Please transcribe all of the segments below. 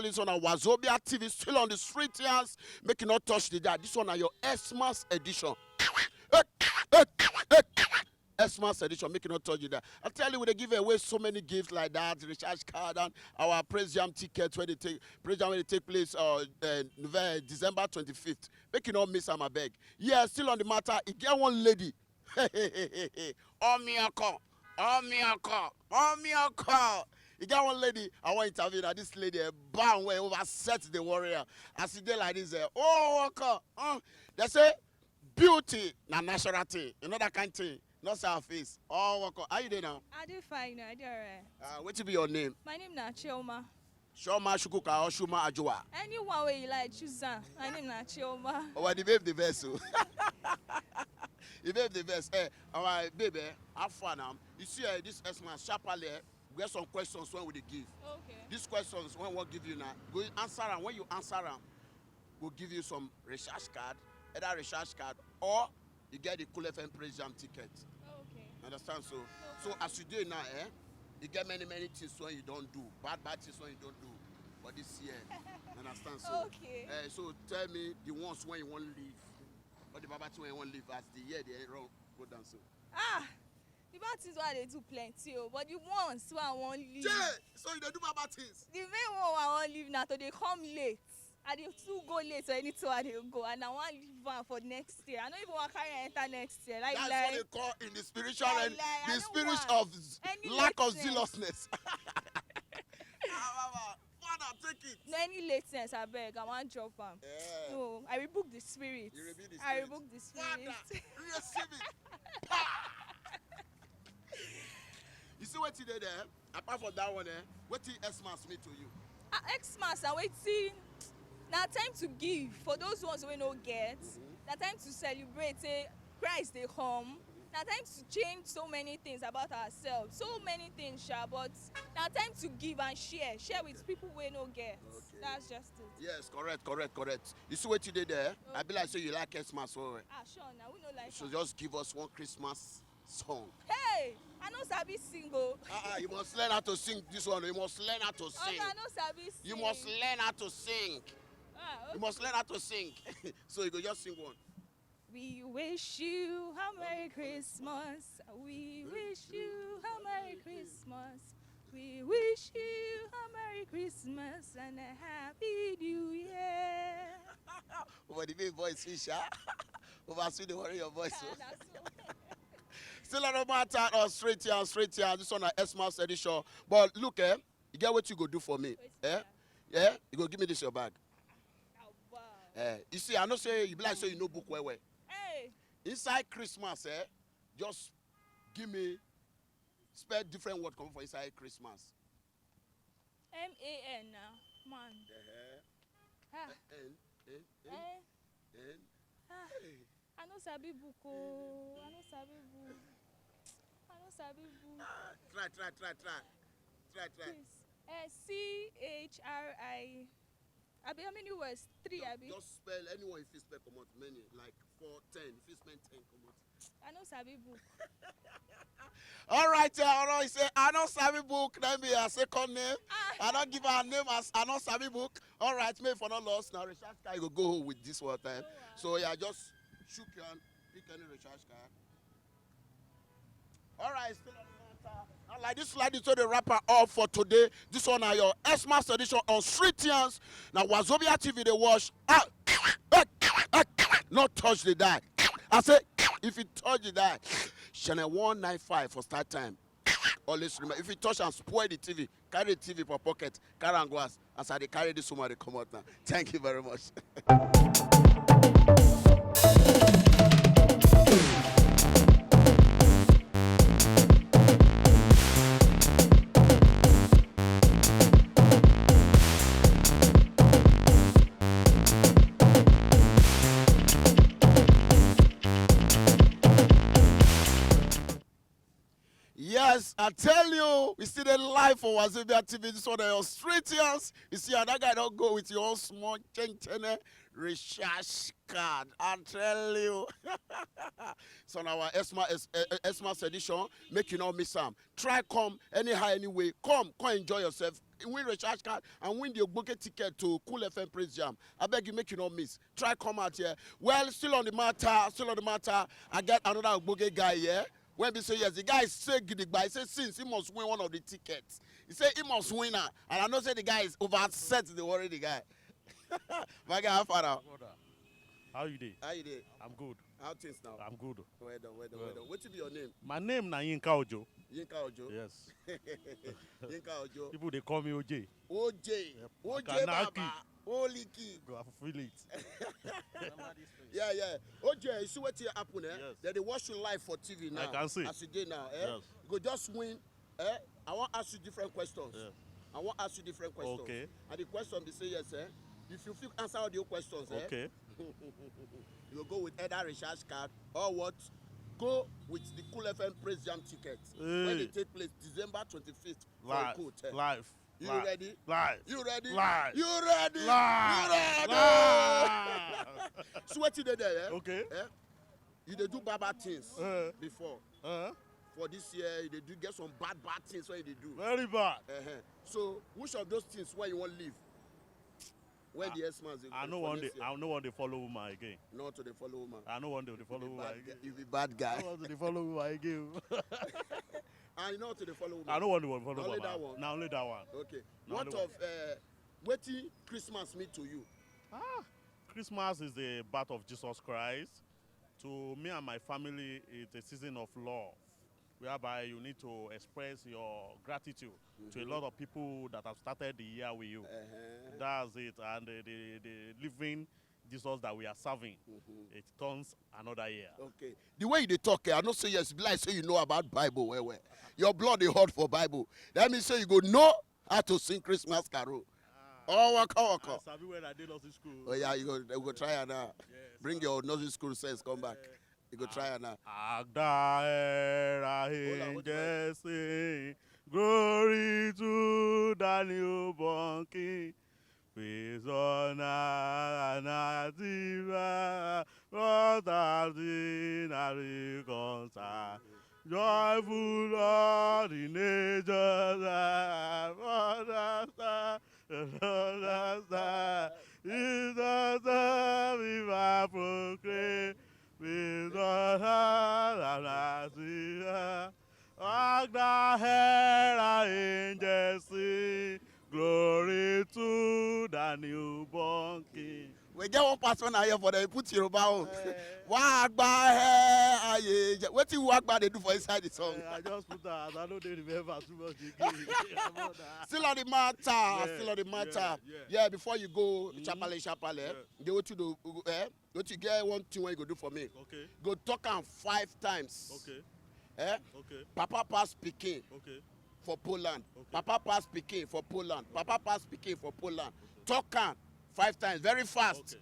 tell you, this one Wazobia TV still on the street, yes. Make you not touch the dial. This one are your Xmas edition. Xmas edition, make you not touch that. I tell you, we they give away so many gifts like that, recharge card and our Praise Jam tickets when they take Praise Jam when they take place December 25th. Make you not miss them, I beg. Yeah, still on the matter. You get one lady. Oh miracle, oh miracle, oh miracle. You got one lady, I want to interview that this lady, bam, where overset the warrior. I see there like this, they say, beauty, na natural thing. You know that kind of thing. Not our face. Oh, welcome. How you doing now? I do fine. I do alright. What will be your name? My name is Chioma. Shoma Shukuka or Shuma Ajua? Anyone where you like, choose that. My name is Chioma. Oh, well, the babe the best. The babe the best. Hey, all right, baby, have fun now. You see this Xmas, sharply, we have some questions when we give. Okay. These questions, when we'll give you now, go answer them. When you answer them, we'll give you some recharge card, either recharge card, or you get the Cool FM Praise Jam ticket. Okay. Understand? So as you do it now, you get many things when you don't do. Bad things when you don't do. But this year, understand? So, okay. So tell me the ones when you want to leave. Or the bad things when you want to leave as the year they wrong go down so. The bad things why they do plenty, but the ones who I want leave. Yeah, so you don't do bad things. The main one I want leave now, so they come late. And they too go late so anything where they go. And I want leave one for next year. I don't even want to carry enter next year. That's what they call in the spiritual and the spirit of lack of zealousness. Father, take it. No, any lateness, I beg. I want to drop them. Yeah. No, I rebuke the spirit. You rebuke the spirit. I rebuke the spirit. Father, receive it. You see what you did there? Apart from that one, what did Xmas mean to you? Xmas, I waiting. Now time to give for those ones we no get. Now time to celebrate. Say Christ they come. Now time to change so many things about ourselves. So many things, but now time to give and share with people we no get. Okay. That's just it. Yes, correct. You see what you did there? Okay. I be like, so you like Xmas, so sure. Now we no like. So just give us one Christmas song. Hey, I know Sabi single. You must learn how to sing this one. You must learn how to sing. I know Sabi sing. You must learn how to sing. Okay. You must learn how to sing. So you go just sing one. We wish you a Merry Christmas. We wish you a Merry Christmas. We wish you a Merry Christmas and a Happy New Year. Over the big voice, Fisher. Over the warrior voice. Still on the matter, straight here. This one is Xmas edition. But look, you get what you go do for me. Yeah? You go give me this your bag. You see, I know say you be like say you know book well. Hey. Inside Christmas, just give me spell different word coming for inside Christmas. M-A-N now, man. N. I know Sabi book. I know Sabi book. Try. C-H-R-I. Abi, how many words? 3, Abi. Just spell anyone if you spell come out many, like 4, 10. If you spell 10 come out. I know Sabi book. All right. Say I know Sabi book. Let me a second name. I don't give her a name as I know Sabi book. All right, maybe for not lost now. Recharge card you go home with this one time. So yeah, just shook your hand, pick any recharge card. All right, still on the matter. Like this slide is the wrapper up for today. This one are your Xmas edition on Streetians. Now Wazobia TV they watch. Not touch the die. I say if you touch the die, channel 195 for start time. Always remember if you touch and spoil the TV, carry the TV for pocket, carry and glass. As I carry this woman they come out now. Thank you very much. Yes, I tell you, we see the live for Wazobia TV. This one your Streetians. You see, that guy don't go with your own small recharge card. I tell you. So now our Xmas edition, make you not miss them. Try come anyhow, anyway. Come enjoy yourself. win recharge card and win the Ogboke ticket to Cool FM Praise Jam. I beg you, make you not miss. Try come out here. Well, still on the matter. I get another Ogboke guy here. When we say yes, the guy is saying gidigba. He says since he must win one of the tickets. He said he must win her. And I know say the guy is overset. They worry the guy. My guy, how far now? How you dey? How you dey? I'm good. How things now? I'm good. Well done. What be your name? My name na Yinka Ojo. Yinka Ojo. Yes. Yinka Ojo. People they call me OJ. OJ. Yep. OJ Kanaki. Baba. Holy key. Go fulfill it. Yeah. OJ, you see what here happen, eh? Yes. They watch you live for TV now. I can see. As you did now, eh? Yes. You go just win, eh? I want to ask you different questions. Yes. I want to ask you different questions. Okay. And the question they say yes, eh? If you feel answer all your questions, eh? Okay. You go with either recharge card or what? Go with the Cool FM Praise Jam ticket. When Hey. they take place December 25th. Live. Live. You Live. ready? Live. You ready? Live. You ready? Live. You ready? Live. So what you did there, eh? Okay. Eh? You dey do bad things before. For this year, you dey do get some bad things when you dey do. Very bad. So which of those things where you want leave? When the S-man I know one day. I know one day follow woman again. Not to the follow woman. I know one day they follow woman again. You be bad guy. I know one day they follow woman again. And you know to the follow woman. I know one day they follow Only woman. that one? Now only that one. Okay. No, What only of wetin Christmas mean to you? Christmas is the birth of Jesus Christ. To me and my family, it's a season of love, whereby you need to express your gratitude to a lot of people that have started the year with you. That's it. And the living Jesus that we are serving, it turns another year. Okay. The way you dey talk, I know say yes, be like say you know about Bible well. Your blood is hot for Bible. That means say you go know how to sing Christmas carol. Oh, waka. I sabi when I did nursing school. Oh yeah, you go try it now. Yes, Bring your nursery school sense, come back. You go try it now. Agda era angels sing, glory to the newborn King. Peace on earth, what has been a reconcile. Joyful all the nations, Jesus, we are proclaim. We don't have a Agda hera angels sing, glory to the newborn King. We get one person here for them. Put your on. Wagba he aye. What you Wagba they do for inside the song? I just put that. I don't remember too much again. Still on the matter. Yeah, before you go, chapale. They want you to what you get one thing what you go do for me. Okay. Go talk am 5 times. Okay. Okay. Papa pass Pikin. Okay. For Poland. Okay. Papa pass Pikin for Poland. Papa pass Pikin for Poland. Talk am 5 times, very fast. Okay.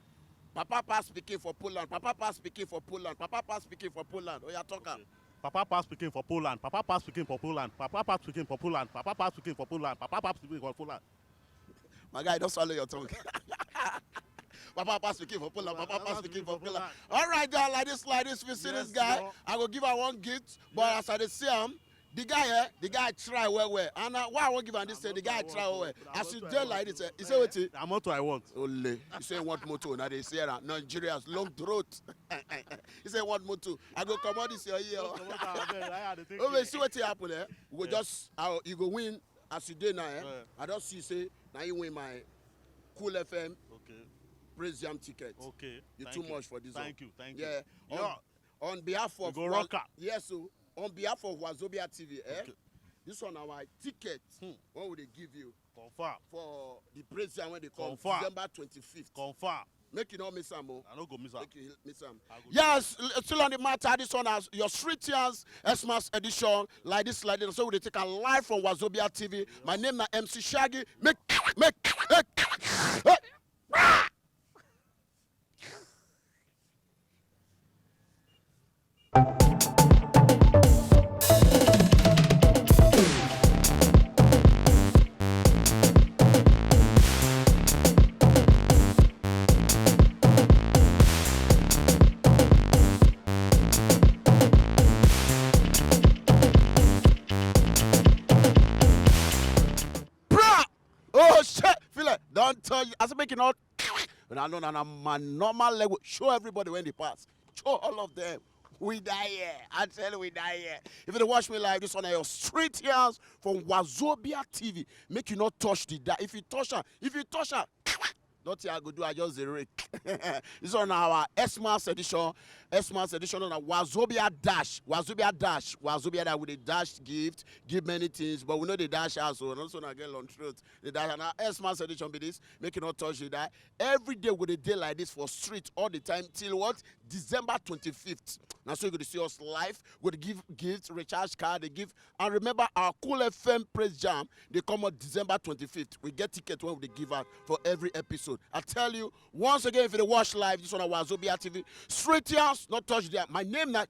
Papa pass Pikin for Poland. Papa pass Pikin for Poland. Papa pass Pikin for Poland. Oh yeah, talk am. Okay. Papa pass Pikin for Poland. Papa pass Pikin for Poland. Papa pass Pikin for Poland. Papa pass Pikin for Poland. Papa pass Pikin for Poland. My guy, don't swallow your tongue. Papa pass Pikin for Poland. Papa pass Pikin for Poland. All right, guys, like this. We see this guy. Lord. I will give her one gift, but as I dey see him, the guy try well. And why I won't give him this? The guy try well. As you do like this, he say what? I'm what I want. Only. He say want motor. Now they say that Nigeria's long throat. He say want motor. I go come out this year. Oh, we see what happen there. We go just you go win as you did now. I don't see say now you win my Cool FM Praise Jam ticket. Okay. You too much for this. Thank you. Yeah. On behalf of go rock up. Yes, so on behalf of Wazobia TV, Okay. this one our ticket. What would they give you Confirm. for the Praise Jam when they come Confirm. December 25th? Confirm. Make you not miss some more. I don't go miss out. Make you miss some. I go Yes, still on the matter. This one has your Street Tears Xmas edition like this. So we take a live from Wazobia TV. My name is MC Shaggy. Make. don't touch. I said, make it not. And I know that I'm my normal level. Show everybody when they pass. Show all of them. We die here. I tell you, we die here. If you watch me live, this one are your street ears from Wazobia TV. Make you not touch the die. If you touch her, nothing I go do, I just the rake. This on our Xmas edition on a Wazobia Dash. Wazobia that with a dash gift, give many things, but we know the dash also, and also not get long truth. The dash and our Xmas edition be this, make you not touch the die. Every day with a day like this for street all the time till what? December 25th. Now so you're going to see us live. We're going to give gifts, recharge card, they give. And remember our Cool FM Praise Jam, they come on December 25th. We get tickets when we give out for every episode. I tell you, once again, if you watch live, this one on Wazobia TV, straight house, not touch there. My name now,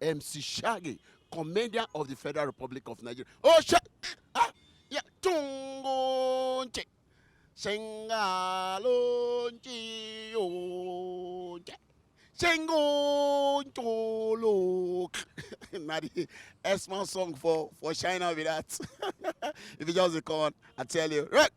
MC Shaggy, comedian of the Federal Republic of Nigeria. Oh, shit! Ah, yeah, Tungonche. Sengalonchi, oh, Chengo Cholo. Not the S-Man song for China with that. If you just come on, I tell you. Right.